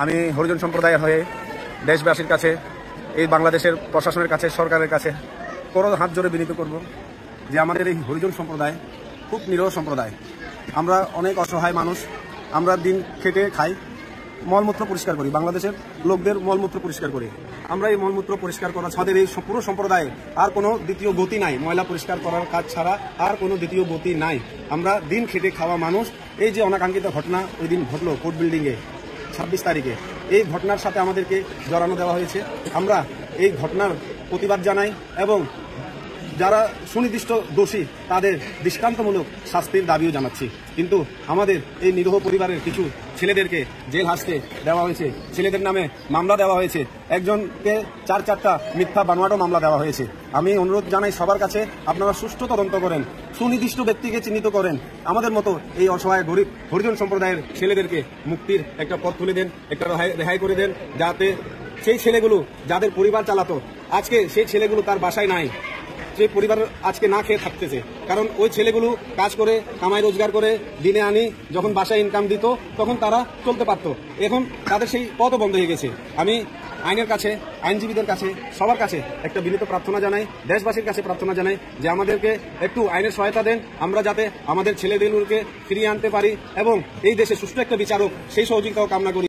আমি হরিজন সম্প্রদায়ের হয়ে দেশবাসীর কাছে, এই বাংলাদেশের প্রশাসনের কাছে, সরকারের কাছে করো হাত জোরে বিনীত করব যে আমাদের এই হরিজন সম্প্রদায় খুব নিরহ সম্প্রদায়। আমরা অনেক অসহায় মানুষ, আমরা দিন খেটে খাই, মলমূত্র পরিষ্কার করি, বাংলাদেশের লোকদের মলমূত্র পরিষ্কার করি। আমরা এই মলমূত্র পরিষ্কার করা ছাদের এই পুরো সম্প্রদায়ে আর কোনো দ্বিতীয় গতি নাই, ময়লা পরিষ্কার করার কাজ ছাড়া আর কোনো দ্বিতীয় গতি নাই। আমরা দিন খেটে খাওয়া মানুষ। এই যে অনাকাঙ্ক্ষিত ঘটনা ওই দিন ঘটলো কোর্ট বিল্ডিংয়ে 26 তারিখে, এই ঘটনার সাথে আমাদেরকে জড়ানো দেওয়া হয়েছে। আমরা এই ঘটনার প্রতিবাদ জানাই এবং যারা সুনির্দিষ্ট দোষী তাদের দৃষ্টান্তমূলক শাস্তির দাবিও জানাচ্ছি। কিন্তু আমাদের এই নিরীহ পরিবারের কিছু ছেলেদেরকে জেল হাসতে দেওয়া হয়েছে, ছেলেদের নামে মামলা দেওয়া হয়েছে, একজনকে 4-4টা মিথ্যা বানোয়াটও মামলা দেওয়া হয়েছে। আমি অনুরোধ জানাই সবার কাছে, আপনারা সুষ্ঠু তদন্ত করেন, সুনির্দিষ্ট ব্যক্তিকে চিহ্নিত করেন, আমাদের মতো এই অসহায় গরিব হরিজন সম্প্রদায়ের ছেলেদেরকে মুক্তির একটা পথ তুলে দেন, একটা রেহাই করে দেন, যাতে সেই ছেলেগুলো যাদের পরিবার চালাতো আজকে সেই ছেলেগুলো তার বাসায় নাই, যে পরিবার আজকে না খেয়ে থাকতেছে। কারণ ওই ছেলেগুলো কাজ করে কামাই রোজগার করে দিনে আনি যখন বাসায় ইনকাম দিত তখন তারা চলতে পারত। এখন তাদের সেই পথও বন্ধ হয়ে গেছে। আমি আইনের কাছে, আইনজীবীদের কাছে, সবার কাছে একটা বিনীত প্রার্থনা জানাই, দেশবাসীর কাছে প্রার্থনা জানাই যে আমাদেরকে একটু আইনের সহায়তা দেন, আমরা যাতে আমাদের ছেলেদেরকে ফিরিয়ে আনতে পারি এবং এই দেশে সুষ্ঠু একটা বিচারক সেই সহযোগিতাও কামনা করি।